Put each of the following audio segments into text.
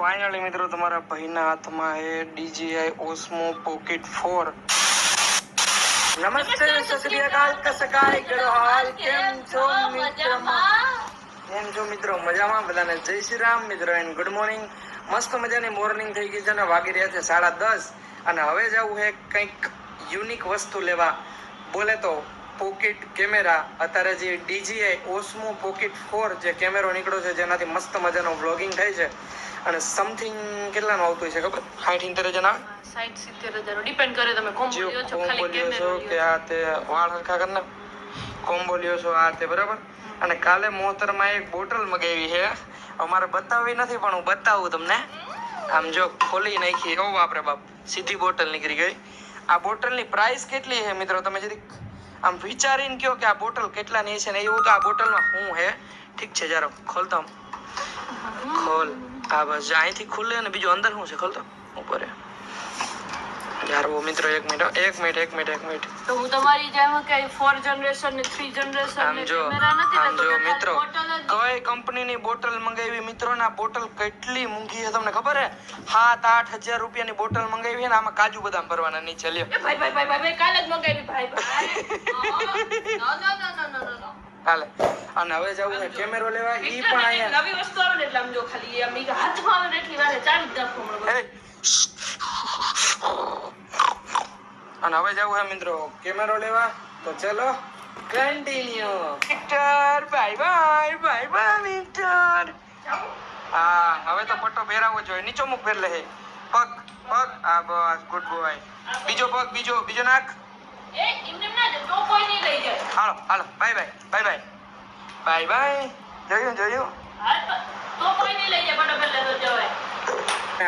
Finally મિત્રો તમારા ભાઈના હાથમાં હે DJI Osmo Pocket 4. નમસ્તે સત શ્રી અકાલ કસકાય ગયો હાલ કેમ છો મિત્રો મજામાં બધાને જય શ્રી રામ મિત્રો એન્ડ ગુડ મોર્નિંગ. મસ્ત મજાની મોર્નિંગ થઈ ગઈ છે ને વાગી રહ્યા છે 10:30 અને હવે જવું છે કંઈક યુનિક વસ્તુ લેવા. બોલે તો પોકેટ કેમેરા. અત્યારે જે DJI Osmo Pocket 4 જે કેમેરો નીકળ્યો છે જેનાથી મસ્ત મજાનો વ્લોગિંગ થાય છે અને સમથિંગ કેટલાનું આવતું છે ખબર? 60-70 હજાર આવે. 60-70 ડિપેન્ડ કરે તમે કોમ્બો લ્યો છો ખાલી કેમેરો કે આ તે વાળ હરખા કરના કોમ્બો લ્યો છો આ તે બરાબર. અને કાલે મોહતરમાં એક બોટલ મગાવી છે. અમારે બતાવી નથી પણ હું બતાવું તમને. આમ જો ખોલી નાખી ઓ બાપરે બાપ સીધી બોટલ નીકળી ગઈ. આ બોટલની પ્રાઇસ કેટલી છે મિત્રો તમે જરીક આમ વિચારીને કહો કે આ બોટલ કેટલાની છે ને એવું તો આ બોટલમાં શું છે. ઠીક છે જરા ખોલતો ખોલ. આ બસ અહીંથી ખુલે ને બીજું અંદર શું છે ખોલતો ઉપર યાર ઓ મિત્રો એક મિનિટ તો હું તમારી જેમ કે 4 જનરેશન ને 3 જનરેશન ને કેમેરા નથી આમ જો મિત્રો કઈ કંપનીની બોટલ મંગાવી મિત્રો ને આ બોટલ કેટલી મૂંઘી છે તમને ખબર હે? 7-8 હજાર રૂપિયાની બોટલ મંગાવી છે ને આમાં કાજુ બદામ ભરવાના નીચે લ્યો. ભાઈ કાલે જ મંગાવી ભાઈ નો હાલે. અને હવે જવું છે કેમેરો લેવા. ઈ પણ અહીંયા નવી વસ્તુ આવે ને એટલે આમ જો ખાલી આમ હાથમાં આવે ને એટલી વારે ચાલી જ નાખો હમણાં. અને હવે જવું છે મિત્રો કેમેરો લેવા. તો ચલો કન્ટિન્યુ. Victor by Victor. હા હવે તો પટ્ટો પહેરાવો જોઈએ. નીચો મુખ પહેર લે પગ આ બસ ગુડ બોય. બીજો પગ બીજો નાક. એ એમને ના જો કોઈ નહીં લઈ જાય. હાલો બાય જોયું તો કોઈ નહીં લઈ જાય પટ્ટો પહેર લેતો જવાય.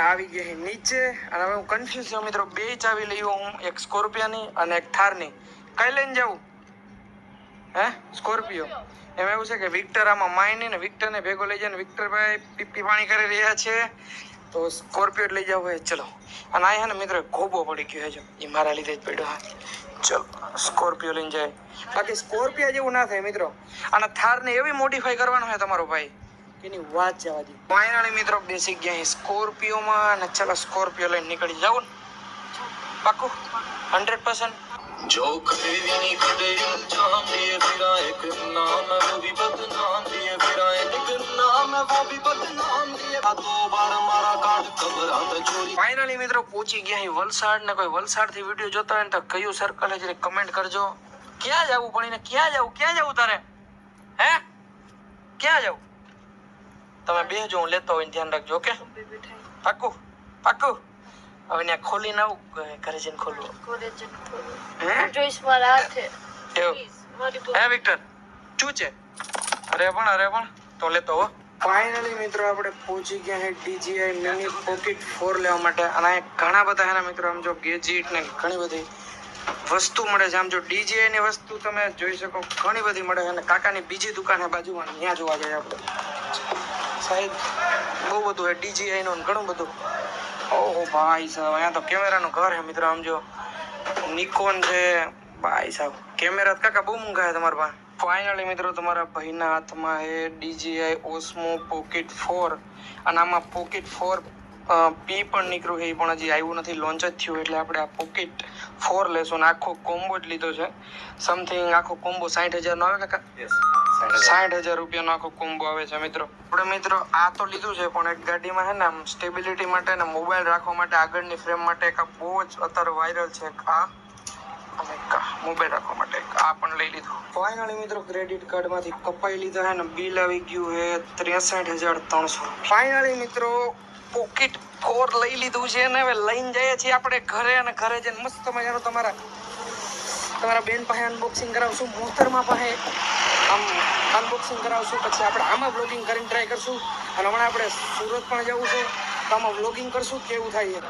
આવી ગયા છે નીચે અને હવે હું કન્ફ્યુઝ છું મિત્રો. બે ચાવી લઈ હું, એક સ્કોર્પિયાની અને એક થારની. કઈ લઈને જાઉં હે? સ્કોર્પિયો. એમ એવું છે કે વિક્ટર આમાં માઇની ને વિક્ટરને ભેગો લઈ જાય ને વિક્ટરભાઈ પીપી પાણી કરી રહ્યા છે તો સ્કોર્પિયો લઈ જવું હોય. ચલો. અને આ ને મિત્રો ખોબો પડી ગયો છે એ મારા લીધે જ પડ્યો. હા ચલો સ્કોર્પિયો લઈને જાય. બાકી સ્કોર્પિયો જેવું ના થાય મિત્રો. અને થારને એવી મોડિફાઈ કરવાનો છે તમારો ભાઈ એની વાત જવા દે. ફાઇનલી મિત્રો બેસી ગયા સ્કોર્પિયોમાં અને ચાલો સ્કોર્પિયો લઈને નીકળી જાવ ને પાકું 100%. जो खरीदी खड़े जान दिए फिरा एक नाम है वो भी बदनाम दिए फिरा एक नाम है वो भी बदनाम दिए दो बार मारा काट कबर आता चोरी. ફાઇનલી મિત્રો પહોંચી ગયા વલસાડ ને કોઈ વલસાડ થી વિડિયો જોતા હોય ને તો કયું સર્કલ છે જરી કમેન્ટ કરજો. ક્યાં જવું પણ ક્યાં જવું તારે હે? ક્યાં જવું તમે બેહજો હું લેતો હોય ધ્યાન રાખજો. ઓકે પાકું. હવે ત્યાં ખોલીને આવું ઘરે જઈને ખોલવું જોઈશ મારા હાથે હે વિક્ટર શું છે? અરે પણ તો લેતો હો. ફાઇનલી મિત્રો આપણે પહોંચી ગયા છે DJI Mini Pocket 4 લેવા માટે. અને ઘણા બધા એના મિત્રો આમ જો ગેજેટ ને ઘણી બધી વસ્તુ મળે છે. આમ જો DJI ની વસ્તુ તમે જોઈ શકો ઘણી બધી મળે છે. અને કાકાની બીજી દુકાન છે બાજુમાં ત્યાં જોવા જઈએ આપણે. સાહેબ બહુ બધું છે DJI નું ઘણું બધું. ઓહો ભાઈ સાહેબ અહીંયા તો કેમેરાનું ઘર છે મિત્રો. આમ જો નિકોન છે ભાઈ સાહેબ. કેમેરા કાકા બહુ મૂંઘા છે તમારા પાસે. ફાઇનલી મિત્રો તમારા ભાઈના હાથમાં છે DJI Osmo Pocket 4 અને આમાં Pocket 4 P પણ નીકળ્યું છે એ પણ હજી આવ્યું નથી, લોન્ચ જ થયું. એટલે આપણે આ Pocket 4 લેશું ને આખો કોમ્બો જ લીધો છે. સમથિંગ આખો કોમ્બો 60,000 નો આવે કાકા? 60,000 રૂપિયાનો આખો કોમ્બો આવે છે મિત્રો. આપણે મિત્રો આ તો લીધું છે પણ એક ગાડીમાં છે ને આમ સ્ટેબિલિટી માટે ને મોબાઈલ રાખવા માટે આગળની ફ્રેમ માટે એક બહુ જ અત્યારે વાયરલ છે આ અને મોબાઈલ રાખવા માટે આ પણ લઈ લીધું. ફાઇનલી મિત્રો ક્રેડિટ કાર્ડ માંથી કપાઈ લીધા છે ને બિલ આવી ગયું છે 63,300. ફાઇનલી મિત્રો પોકેટ 4 લઈ લીધું છે ને હવે લઈને જઈએ છીએ આપણે ઘરે. અને ઘરે જઈને મસ્ત મજાનું તમારા બેન પાસે અનબોક્સિંગ કરાવશું. મોહતરમાં પાસે આમ અનબોક્સિંગ કરાવશું. પછી આપણે આમાં વ્લોગિંગ કરીને ટ્રાય કરશું. અને હમણાં આપણે સુરત પણ જવું છે તો આમાં વ્લોગિંગ કરશું કેવું થાય છે.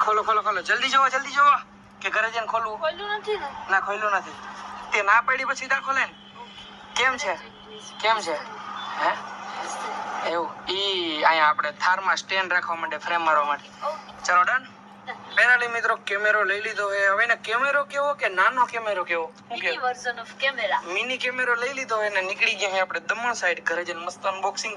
ખોલો જલ્દી જોવો કે ઘરે જઈને ખોલવું? ખોલ્યું નથી ને ના ખોલ્યું નથી. તે ના પડી પછી સીધા ખોલે ને. કેમ છે હે એવું? ઈ અહીંયા આપણે થારમાં સ્ટેન્ડ રાખવા માટે ફ્રેમ મારવા માટે. ચલો ડન. ફાઇનલી મિત્રો કેમેરો લઈ લીધો છે. હવે ને કેમેરો કેવો કે નાનો કેમેરો કેવો શું મિની કે વર્ઝન ઓફ કેમેરા. મિની કેમેરો લઈ લીધો હોય ને નીકળી ગયા છે આપણે દમણ સાઈડ ઘરે જઈને મસ્ત અનબોક્સિંગ